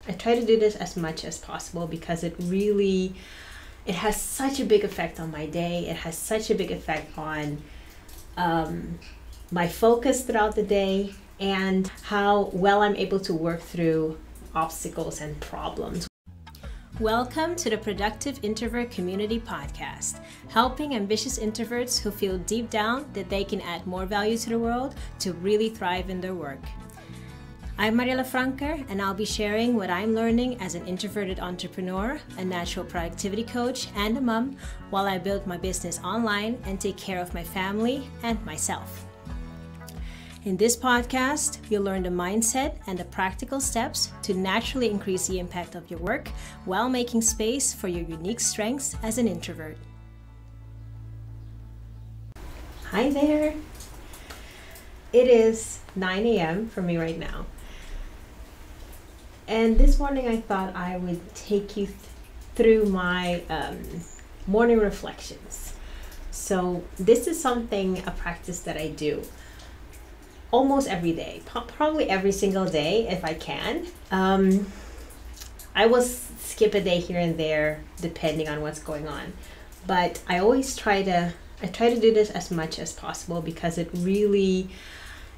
I try to do this as much as possible because it has such a big effect on my day. It has such a big effect on my focus throughout the day and how well I'm able to work through obstacles and problems. Welcome to the Productive Introvert Community Podcast, helping ambitious introverts who feel deep down that they can add more value to the world to really thrive in their work. I'm Mariela Franker, and I'll be sharing what I'm learning as an introverted entrepreneur, a natural productivity coach, and a mom while I build my business online and take care of my family and myself. In this podcast, you'll learn the mindset and the practical steps to naturally increase the impact of your work while making space for your unique strengths as an introvert. Hi there. It is 9 a.m. for me right now. And this morning I thought I would take you through my morning reflections. So this is a practice that I do almost every day, probably every single day if I can. I will skip a day here and there depending on what's going on, but I try to do this as much as possible because it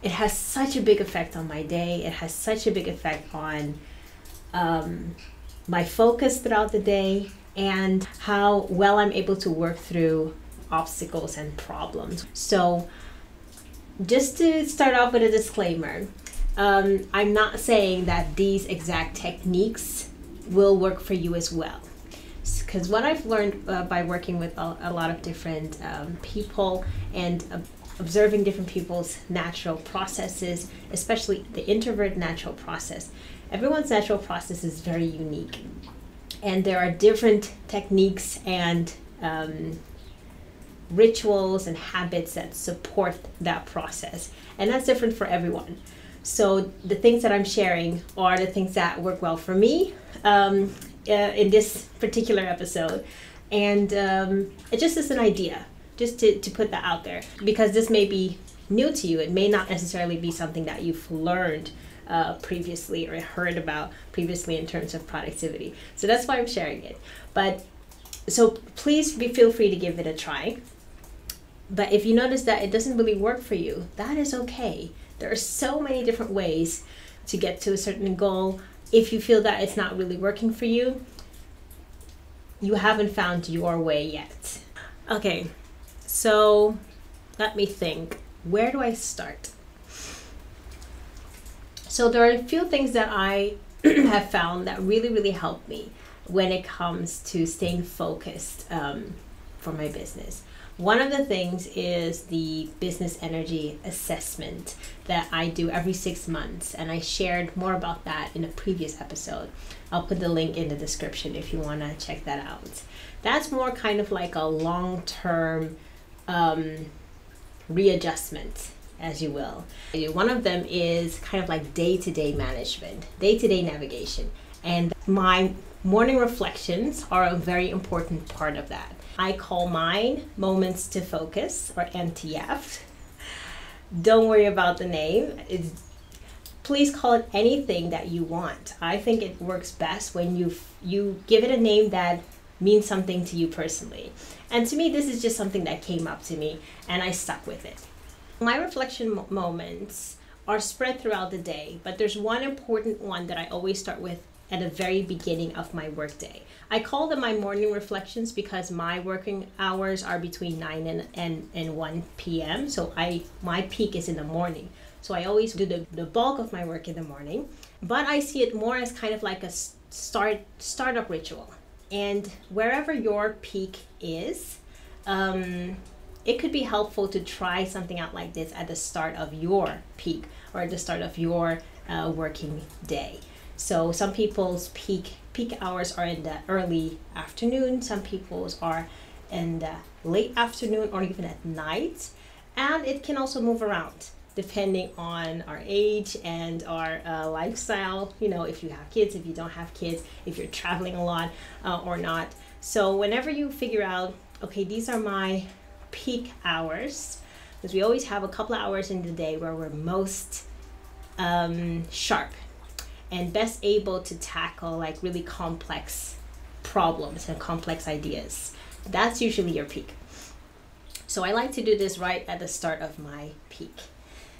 has such a big effect on my day. It has such a big effect on my focus throughout the day and how well I'm able to work through obstacles and problems. So just to start off with a disclaimer, I'm not saying that these exact techniques will work for you as well. Because what I've learned by working with a lot of different people and observing different people's natural processes, especially the introvert natural process, everyone's natural process is very unique. And there are different techniques and rituals and habits that support that process, and that's different for everyone. So the things that I'm sharing are the things that work well for me in this particular episode, and it just is an idea just to put that out there, because this may be new to you. It may not necessarily be something that you've learned previously or heard about previously in terms of productivity. So that's why I'm sharing it. But so please feel free to give it a try. But if you notice that it doesn't really work for you, that is okay. There are so many different ways to get to a certain goal. If you feel that it's not really working for you, you haven't found your way yet. Okay, so let me think. Where do I start? So there are a few things that I have found that really help me when it comes to staying focused for my business. One of the things is the business energy assessment that I do every 6 months, and I shared more about that in a previous episode. I'll put the link in the description if you want to check that out. That's more kind of like a long-term readjustment, as you will. One of them is kind of like day-to-day management, day-to-day navigation, and my morning reflections are a very important part of that. I call mine Moments to Focus, or MTF. Don't worry about the name. Please call it anything that you want. I think it works best when you give it a name that means something to you personally. And to me, this is just something that came up to me and I stuck with it. My reflection moments are spread throughout the day, but there's one important one that I always start with at the very beginning of my workday. I call them my morning reflections because my working hours are between 9 and 1 p.m. So my peak is in the morning. So I always do the bulk of my work in the morning, but I see it more as kind of like a startup ritual. And wherever your peak is, it could be helpful to try something out like this at the start of your peak or at the start of your working day. So some people's peak hours are in the early afternoon, some people's are in the late afternoon or even at night, and it can also move around depending on our age and our lifestyle, if you have kids, if you don't have kids, if you're traveling a lot or not. So whenever you figure out, okay, these are my peak hours, because we always have a couple of hours in the day where we're most sharp. and best able to tackle like really complex problems and complex ideas. That's usually your peak. So I like to do this right at the start of my peak.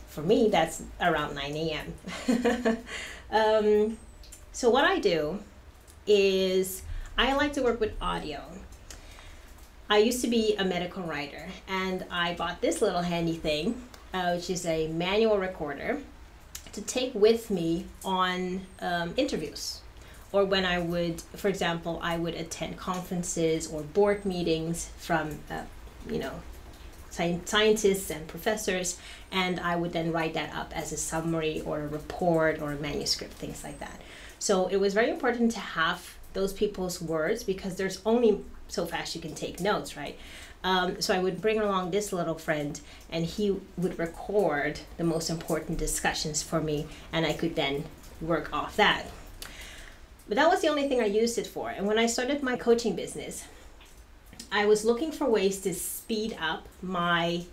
For me, that's around 9 a.m. So what I do is I like to work with audio. I used to be a medical writer, and I bought this little handy thing, which is a manual recorder, to take with me on interviews, or when I would, for example, I would attend conferences or board meetings from, scientists and professors, and I would then write that up as a summary or a report or a manuscript, things like that. So it was very important to have those people's words, because there's only so fast you can take notes, right? So I would bring along this little friend, and he would record the most important discussions for me, and I could then work off that. But that was the only thing I used it for. And when I started my coaching business, I was looking for ways to speed up my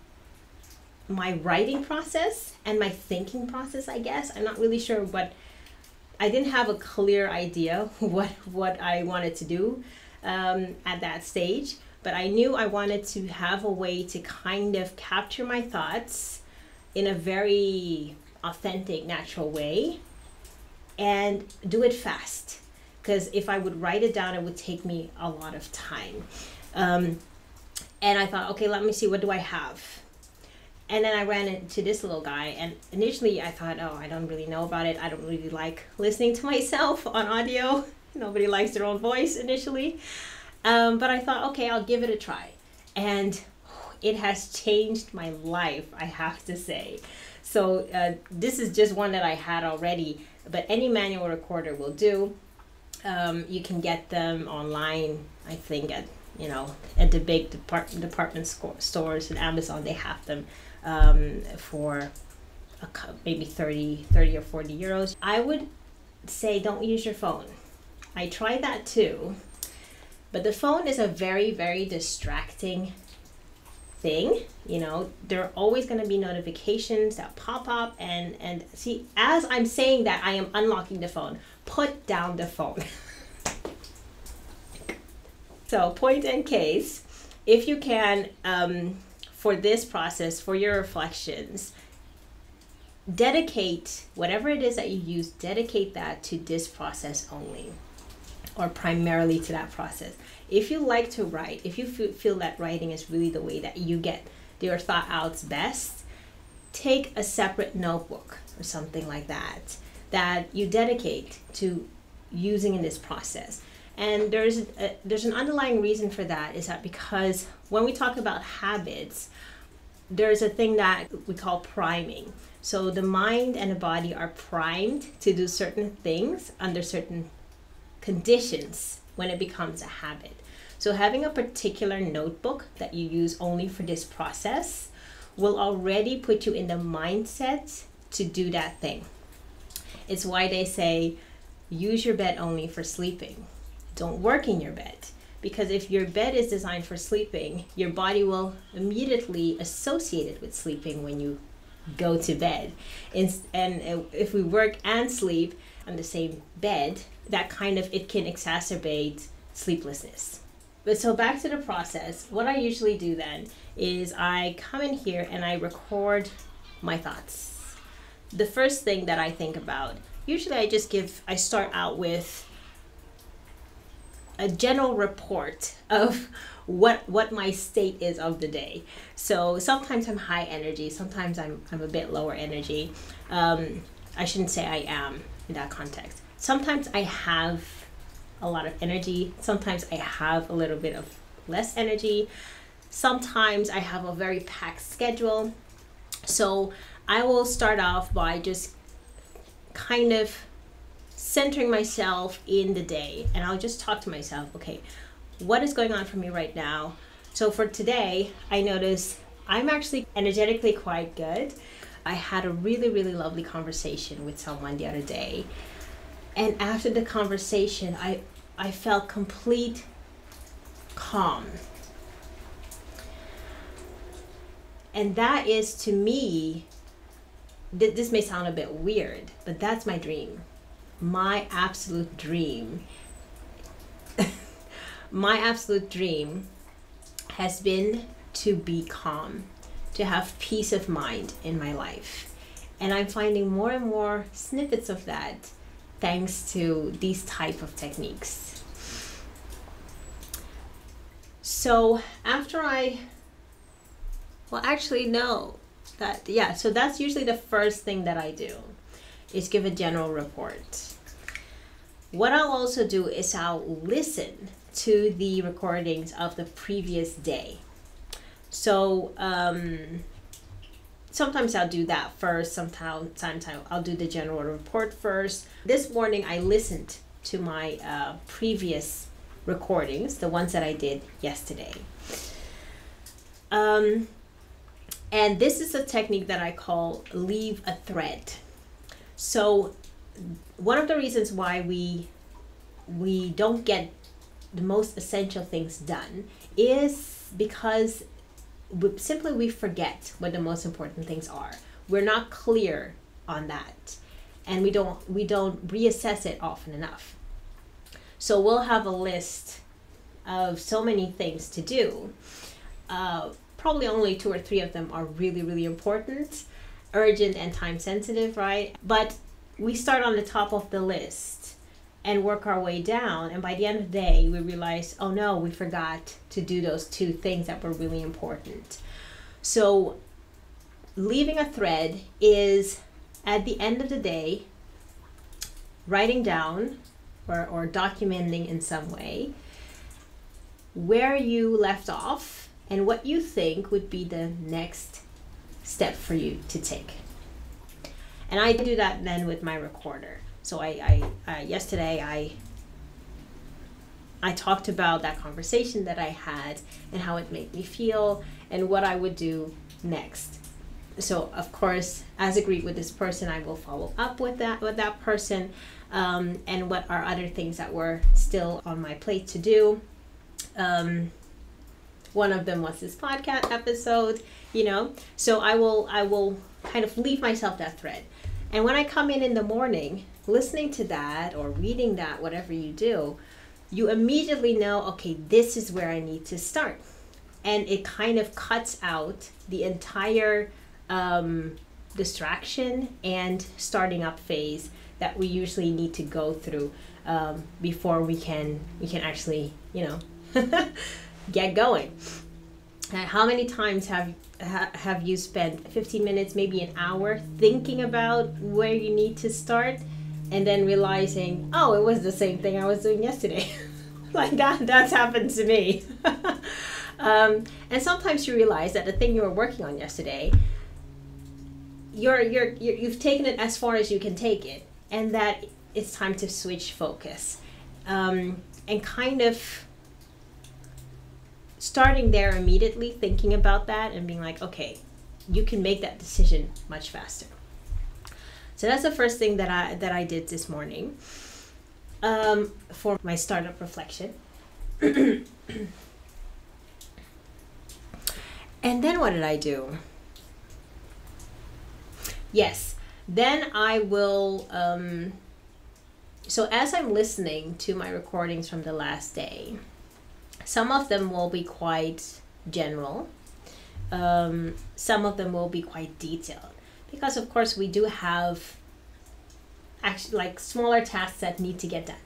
writing process and my thinking process, I guess. I'm not really sure I didn't have a clear idea what I wanted to do at that stage, but I knew I wanted to have a way to kind of capture my thoughts in a very authentic, natural way and do it fast. Because if I would write it down, it would take me a lot of time. And I thought, okay, let me see, what do I have? And then I ran into this little guy, and initially I thought, oh, I don't really know about it. I don't really like listening to myself on audio. Nobody likes their own voice initially. But I thought, okay, I'll give it a try. And it has changed my life, I have to say. So this is just one that I had already, but any manual recorder will do. You can get them online, I think, at the big department stores and Amazon. They have them for maybe 30 or 40 euros. I would say don't use your phone. I tried that too, but the phone is a very, very distracting thing. There are always going to be notifications that pop up, and see, as I'm saying that, I am unlocking the phone. Put down the phone. So point in case, if you can, for this process, for your reflections, dedicate whatever it is that you use, dedicate that to this process only, or primarily to that process. If you like to write, if you feel that writing is really the way that you get your thought outs best, take a separate notebook or something like that you dedicate to using in this process. And there's an underlying reason for that, is that because when we talk about habits, there's a thing that we call priming. So the mind and the body are primed to do certain things under certain conditions when it becomes a habit. So having a particular notebook that you use only for this process will already put you in the mindset to do that thing. It's why they say use your bed only for sleeping. Don't work in your bed, because if your bed is designed for sleeping, your body will immediately associate it with sleeping when you go to bed. And if we work and sleep on the same bed, it can exacerbate sleeplessness. But so back to the process, what I usually do then is I come in here and I record my thoughts. The first thing that I think about, usually I start out with a general report of what my state is of the day. So sometimes I'm high energy, sometimes I'm a bit lower energy. I shouldn't say I am in that context. Sometimes I have a lot of energy, sometimes I have a little bit of less energy, sometimes I have a very packed schedule. So I will start off by just kind of centering myself in the day, and I'll just talk to myself, okay, what is going on for me right now? So for today, I noticed I'm actually energetically quite good. I had a really, really lovely conversation with someone the other day, and after the conversation, I felt complete calm. And that is, to me, this may sound a bit weird, but that's my dream. my absolute dream, my absolute dream has been to be calm, to have peace of mind in my life. And I'm finding more and more snippets of that thanks to these type of techniques. So after so that's usually the first thing that I do, is give a general report. What I'll also do is I'll listen to the recordings of the previous day. So sometimes I'll do that first, sometimes I'll do the general report first. This morning I listened to my previous recordings, the ones that I did yesterday. And this is a technique that I call leave a thread. So one of the reasons why we don't get the most essential things done is because we forget what the most important things are. We're not clear on that, and we don't reassess it often enough. So we'll have a list of so many things to do. Probably only 2 or 3 of them are really, really important, urgent and time sensitive, right? But we start on the top of the list and work our way down, and by the end of the day we realize, oh no, we forgot to do those 2 things that were really important. So leaving a thread is, at the end of the day, writing down or documenting in some way where you left off and what you think would be the next step for you to take. And I do that then with my recorder. So yesterday I talked about that conversation that I had and how it made me feel and what I would do next. So of course, as agreed with this person, I will follow up with that person, and what are other things that were still on my plate to do. One of them was this podcast episode, so I will kind of leave myself that thread. And when I come in the morning, listening to that or reading that, whatever you do, you immediately know, okay, this is where I need to start. And it kind of cuts out the entire distraction and starting up phase that we usually need to go through before we can actually, get going. How many times have you spent 15 minutes, maybe an hour, thinking about where you need to start, and then realizing, oh, it was the same thing I was doing yesterday? Like that's happened to me. And sometimes you realize that the thing you were working on yesterday, you've taken it as far as you can take it, and that it's time to switch focus, and kind of starting there immediately, thinking about that and being like, okay, you can make that decision much faster. So that's the first thing that I did this morning for my startup reflection. And then what did I do? Yes, then I will, so as I'm listening to my recordings from the last day, some of them will be quite general. Some of them will be quite detailed, because of course we do have actually like smaller tasks that need to get done.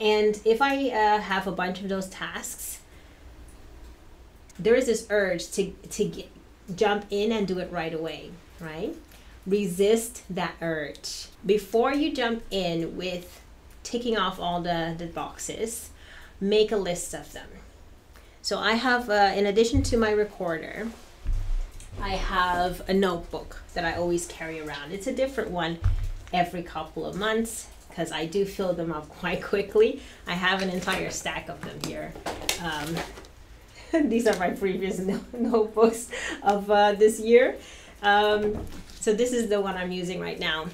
And if I have a bunch of those tasks, there is this urge to jump in and do it right away, right? Resist that urge. Before you jump in with ticking off all the boxes, make a list of them. So I have, in addition to my recorder, I have a notebook that I always carry around. It's a different one every couple of months because I do fill them up quite quickly. I have an entire stack of them here. These are my previous notebooks of this year. So this is the one I'm using right now.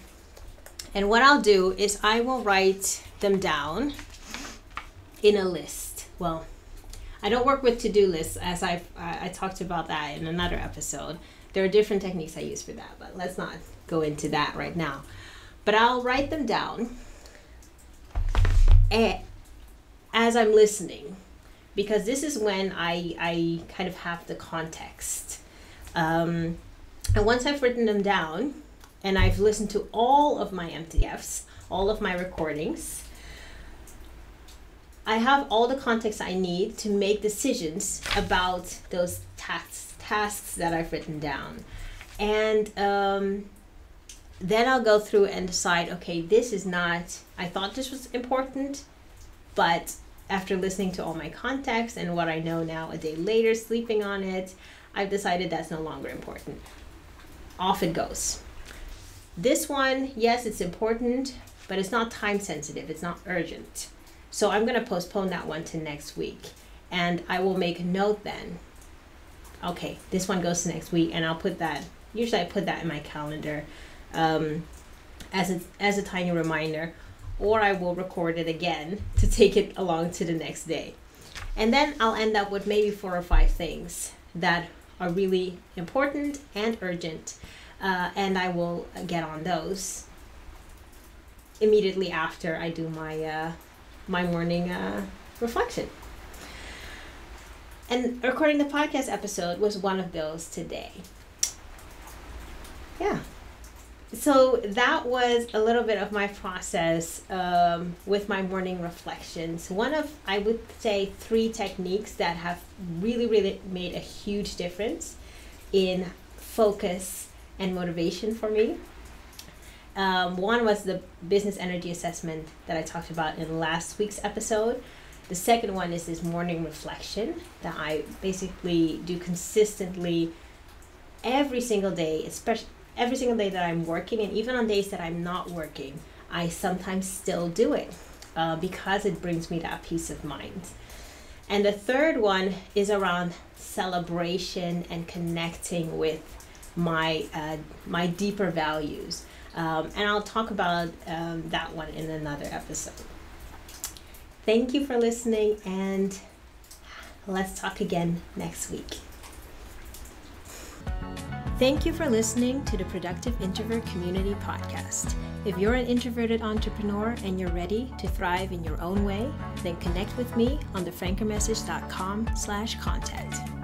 And what I'll do is I will write them down in a list. Well, I don't work with to-do lists, as I talked about that in another episode. There are different techniques I use for that, but let's not go into that right now. But I'll write them down as I'm listening, because this is when I kind of have the context. And once I've written them down and I've listened to all of my MTFs, all of my recordings, I have all the context I need to make decisions about those tasks that I've written down. And then I'll go through and decide, okay, this is not, I thought this was important, but after listening to all my context and what I know now a day later, sleeping on it, I've decided that's no longer important. Off it goes. This one, yes, it's important, but it's not time sensitive. It's not urgent. So I'm going to postpone that one to next week. And I will make a note then. Okay, this one goes to next week, and I'll put that, usually I put that in my calendar as a tiny reminder, or I will record it again to take it along to the next day. And then I'll end up with maybe 4 or 5 things that are really important and urgent, and I will get on those immediately after I do my morning reflection. And recording the podcast episode was one of those today. Yeah. So that was a little bit of my process with my morning reflections. One of, I would say, 3 techniques that have really, really made a huge difference in focus and motivation for me. One was the business energy assessment that I talked about in last week's episode. The second one is this morning reflection that I basically do consistently every single day, especially every single day that I'm working, and even on days that I'm not working, I sometimes still do it because it brings me that peace of mind. And the third one is around celebration and connecting with my deeper values. And I'll talk about that one in another episode. Thank you for listening, and let's talk again next week. Thank you for listening to the Productive Introvert Community Podcast. If you're an introverted entrepreneur and you're ready to thrive in your own way, then connect with me on thefrankermessage.com/contact.